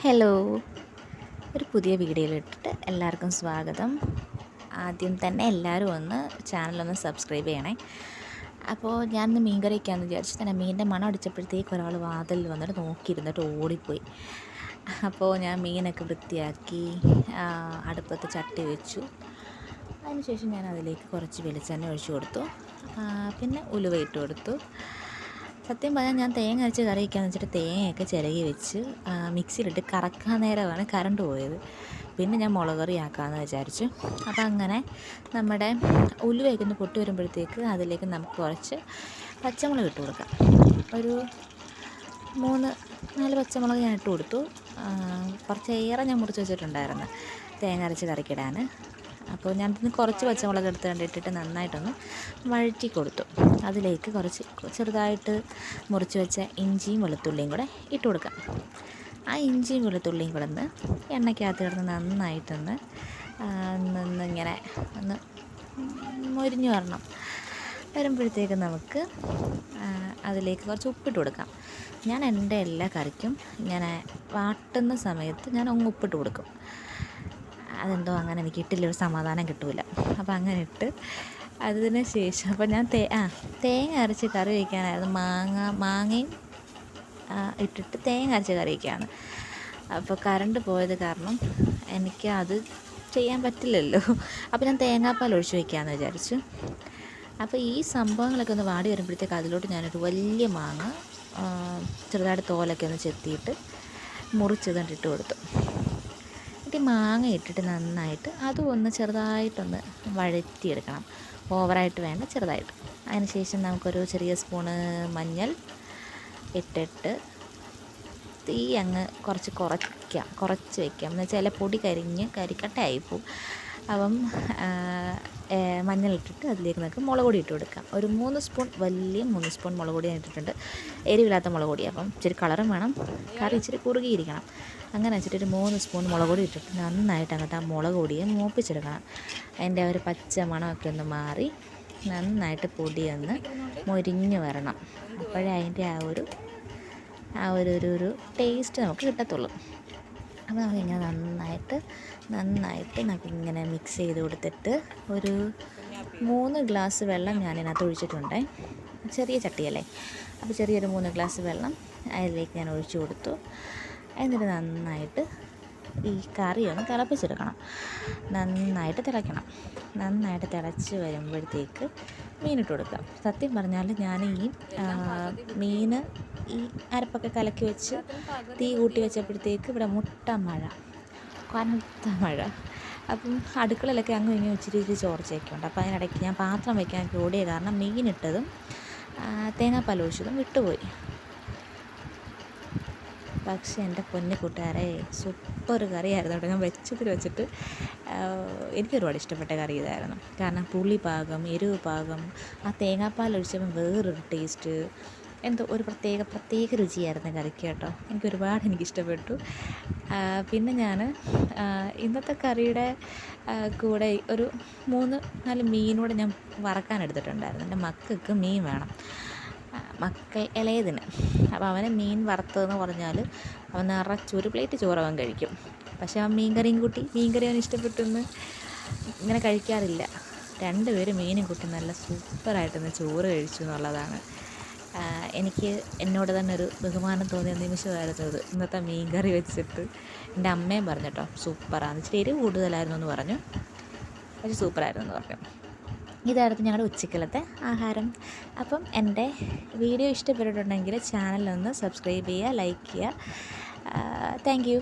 Hello, ഒരു പുതിയ വീഡിയോയിലിട്ടിട്ട് എല്ലാവർക്കും സ്വാഗതം. ആദ്യം തന്നെ എല്ലാവരും ഒന്ന് ചാനലൊന്ന് സബ്സ്ക്രൈബ് ചെയ്യണേ. അപ്പോൾ ഞാനിന്ന് മീൻ കറി വയ്ക്കാമെന്ന് വിചാരിച്ചു. തന്നെ മീനിൻ്റെ മണം അടിച്ചപ്പോഴത്തേക്ക് ഒരാൾ വാതിലിൽ വന്നിട്ട് നോക്കിയിരുന്നിട്ട് ഓടിപ്പോയി. അപ്പോൾ ഞാൻ മീനൊക്കെ വൃത്തിയാക്കി അടുപ്പത്ത് ചട്ടി വെച്ചു. അതിനുശേഷം ഞാൻ അതിലേക്ക് കുറച്ച് വെളിച്ചെണ്ണ ഒഴിച്ചു കൊടുത്തു. പിന്നെ ഉലുവ ഇട്ട് കൊടുത്തു. സത്യം പറഞ്ഞാൽ ഞാൻ തേങ്ങ അരച്ച് കറി വയ്ക്കാമെന്ന് വെച്ചിട്ട് തേങ്ങയൊക്കെ ചിരകി വെച്ച് മിക്സിയിലിട്ട് കറക്കാൻ നേരമാണ് കറണ്ട് പോയത്. പിന്നെ ഞാൻ മുളക് കറി ആക്കാമെന്ന് വിചാരിച്ചു. അപ്പം അങ്ങനെ നമ്മുടെ ഉലുവയൊക്കെ ഒന്ന് പൊട്ടി വരുമ്പോഴത്തേക്ക് അതിലേക്ക് നമുക്ക് കുറച്ച് പച്ചമുളക് ഇട്ട് കൊടുക്കാം. ഒരു 3-4 പച്ചമുളക് ഞാൻ ഇട്ട് കൊടുത്തു. കുറച്ചേറെ ഞാൻ മുറിച്ച് വെച്ചിട്ടുണ്ടായിരുന്നു തേങ്ങ അരച്ച് കറിക്കിടാൻ. അപ്പോൾ ഞാൻ ഇതിന് കുറച്ച് പച്ചമുളക് എടുത്ത് കണ്ടിട്ടിട്ട് നന്നായിട്ടൊന്ന് വഴറ്റി കൊടുത്തു. അതിലേക്ക് കുറച്ച് ചെറുതായിട്ട് മുറിച്ച് വെച്ച ഇഞ്ചിയും വെളുത്തുള്ളിയും കൂടെ ഇട്ട് കൊടുക്കാം. ആ ഇഞ്ചിയും വെളുത്തുള്ളിയും കൂടെ ഒന്ന് എണ്ണയ്ക്കകത്ത് കിടന്ന് നന്നായിട്ടൊന്ന് ഇങ്ങനെ ഒന്ന് മൊരിഞ്ഞ് വരുമ്പോഴത്തേക്ക് നമുക്ക് അതിലേക്ക് കുറച്ച് ഉപ്പിട്ട് കൊടുക്കാം. ഞാൻ എൻ്റെ എല്ലാ കറിക്കും ഇങ്ങനെ വാട്ടുന്ന സമയത്ത് ഞാൻ അങ്ങ് ഉപ്പിട്ട് കൊടുക്കും. അതെന്തോ അങ്ങനെ എനിക്ക് ഇട്ടില്ലൊരു സമാധാനം കിട്ടില്ല. അപ്പോൾ അങ്ങനെ ഇട്ട് അതിന് ശേഷം അപ്പോൾ ഞാൻ തേങ്ങ അരച്ച് കറി വയ്ക്കാനായിരുന്നു. മാങ്ങയും ഇട്ടിട്ട് തേങ്ങ അരച്ച് കറി വയ്ക്കുകയാണ്. അപ്പോൾ കറണ്ട് പോയത് കാരണം എനിക്ക് അത് ചെയ്യാൻ പറ്റില്ലല്ലോ. അപ്പോൾ ഞാൻ തേങ്ങാപ്പാൽ ഒഴിച്ച് വയ്ക്കാമെന്ന് വിചാരിച്ചു. അപ്പോൾ ഈ സംഭവങ്ങളൊക്കെ ഒന്ന് വാടി വരുമ്പോഴത്തേക്ക് അതിലോട്ട് ഞാനൊരു വലിയ മാങ്ങ ചെറുതായിട്ട് തോലൊക്കെ ഒന്ന് ചെത്തിയിട്ട് മുറിച്ചതിട്ട് കൊടുത്തു. എന്നിട്ട് മാങ്ങ ഇട്ടിട്ട് നന്നായിട്ട് അതും ഒന്ന് ചെറുതായിട്ടൊന്ന് വഴറ്റിയെടുക്കണം. ഓവറായിട്ട് വേണ്ട, ചെറുതായിട്ട്. അതിന് ശേഷം നമുക്കൊരു ചെറിയ സ്പൂണ് മഞ്ഞൾ ഇട്ടിട്ട് തീ അങ്ങ് കുറച്ച് വയ്ക്കാം. എന്ന് വെച്ചാൽ പൊടി കരിക്കട്ടയായിപ്പോവും. അപ്പം മഞ്ഞളിട്ടിട്ട് അതിലേക്ക് നമുക്ക് മുളക് പൊടി ഇട്ട് കൊടുക്കാം. ഒരു 3 സ്പൂൺ, വലിയ 3 സ്പൂൺ മുളക് പൊടി ഞാൻ ഇട്ടിട്ടുണ്ട്. എരിവില്ലാത്ത മുളക് പൊടി. അപ്പം ഇച്ചിരി കളറും വേണം, കറി ഇച്ചിരി കുറുകിയിരിക്കണം. അങ്ങനെ വെച്ചിട്ട് ഒരു 3 സ്പൂൺ മുളക് പൊടി ഇട്ടിട്ട് നന്നായിട്ട് അങ്ങോട്ട് ആ മുളക് പൊടിയെ മൂപ്പിച്ചെടുക്കണം. അതിൻ്റെ ഒരു പച്ച മണമൊക്കെ ഒന്ന് മാറി നന്നായിട്ട് പൊടിയൊന്ന് മൊരിഞ്ഞ് വരണം. അപ്പോഴേ അതിൻ്റെ ആ ഒരു ടേസ്റ്റ് നമുക്ക് കിട്ടത്തുള്ളൂ. അപ്പോൾ നമുക്കിങ്ങനെ നന്നായിട്ട് നമുക്കിങ്ങനെ മിക്സ് ചെയ്ത് കൊടുത്തിട്ട് ഒരു 3 ഗ്ലാസ് വെള്ളം ഞാനിതിനകത്ത് ഒഴിച്ചിട്ടുണ്ട്. ചെറിയ ചട്ടിയല്ലേ, അപ്പോൾ ചെറിയൊരു 3 ഗ്ലാസ് വെള്ളം അതിലേക്ക് ഞാൻ ഒഴിച്ചു കൊടുത്തു. എന്നിട്ട് നന്നായിട്ട് ഈ കറി ഒന്ന് തിളപ്പിച്ചെടുക്കണം. നന്നായിട്ട് തിളച്ച് വരുമ്പോഴത്തേക്ക് മീനിട്ട് കൊടുക്കാം. സത്യം പറഞ്ഞാൽ ഞാൻ ഈ മീൻ ഈ അരപ്പൊക്കെ കലക്കി വെച്ച് തീ കൂട്ടി വെച്ചപ്പോഴത്തേക്ക് ഇവിടെ കനത്ത മഴ. അപ്പം അടുക്കളയിലൊക്കെ അങ്ങും ഇങ്ങും ഇച്ചിരി ചോർച്ചയൊക്കെ ഉണ്ട്. അപ്പോൾ അതിനിടയ്ക്ക് ഞാൻ പാത്രം വയ്ക്കാൻ ഓടിയ കാരണം മീനിട്ടതും തേങ്ങാപ്പാൽ ഒഴിച്ചതും വിട്ടുപോയി. പക്ഷേ എൻ്റെ പൊന്നു കൂട്ടുകാരെ, സൂപ്പർ കറിയായിരുന്നു കേട്ടോ. ഞാൻ വെച്ചിട്ട് എനിക്കൊരുപാട് ഇഷ്ടപ്പെട്ട കറി ഇതായിരുന്നു. കാരണം പുളി പാകം, എരിവ് പാകം, ആ തേങ്ങാപ്പാൽ ഒഴിച്ചപ്പോൾ വേറൊരു ടേസ്റ്റ്, എന്തോ ഒരു പ്രത്യേക രുചിയായിരുന്നു കറിക്ക് കേട്ടോ. എനിക്കിഷ്ടപ്പെട്ടു. പിന്നെ ഞാൻ ഇന്നത്തെ കറിയുടെ കൂടെ ഒരു 3-4 മീനൂടെ ഞാൻ വറക്കാൻ എടുത്തിട്ടുണ്ടായിരുന്നു. എൻ്റെ മക്കൾക്ക് മീൻ വേണം, ഇളയതിന്. അപ്പോൾ അവന് മീൻ വറുത്തതെന്ന് പറഞ്ഞാൽ അവൻ നിറച്ചൊരു പ്ലേറ്റ് ചോറ് അവൻ കഴിക്കും. പക്ഷേ അവൻ മീൻ കറി അവൻ ഇഷ്ടപ്പെട്ടെന്ന് ഇങ്ങനെ കഴിക്കാറില്ല. 2 പേര് മീനും കൂട്ടി നല്ല സൂപ്പറായിട്ടൊന്ന് ചോറ് കഴിച്ചു എന്നുള്ളതാണ് എനിക്ക് എന്നോട് തന്നെ ഒരു ബഹുമാനം തോന്നിയ നിമിഷമായിരുന്നു ഇത്. ഇന്നത്തെ മീൻ കറി വെച്ചിട്ട് എൻ്റെ അമ്മയും പറഞ്ഞു കേട്ടോ, സൂപ്പറാണ്. ഇച്ചിരി എരിവ് കൂടുതലായിരുന്നു എന്ന് പറഞ്ഞു, പക്ഷേ സൂപ്പറായിരുന്നു എന്ന് പറഞ്ഞു. ഇതായിരുന്നു ഞങ്ങളുടെ ഉച്ചക്കലത്തെ ആഹാരം. അപ്പം എൻ്റെ വീഡിയോ ഇഷ്ടപ്പെട്ടിട്ടുണ്ടെങ്കിൽ ചാനലൊന്ന് സബ്സ്ക്രൈബ് ചെയ്യുക, ലൈക്ക് ചെയ്യുക. Thank you.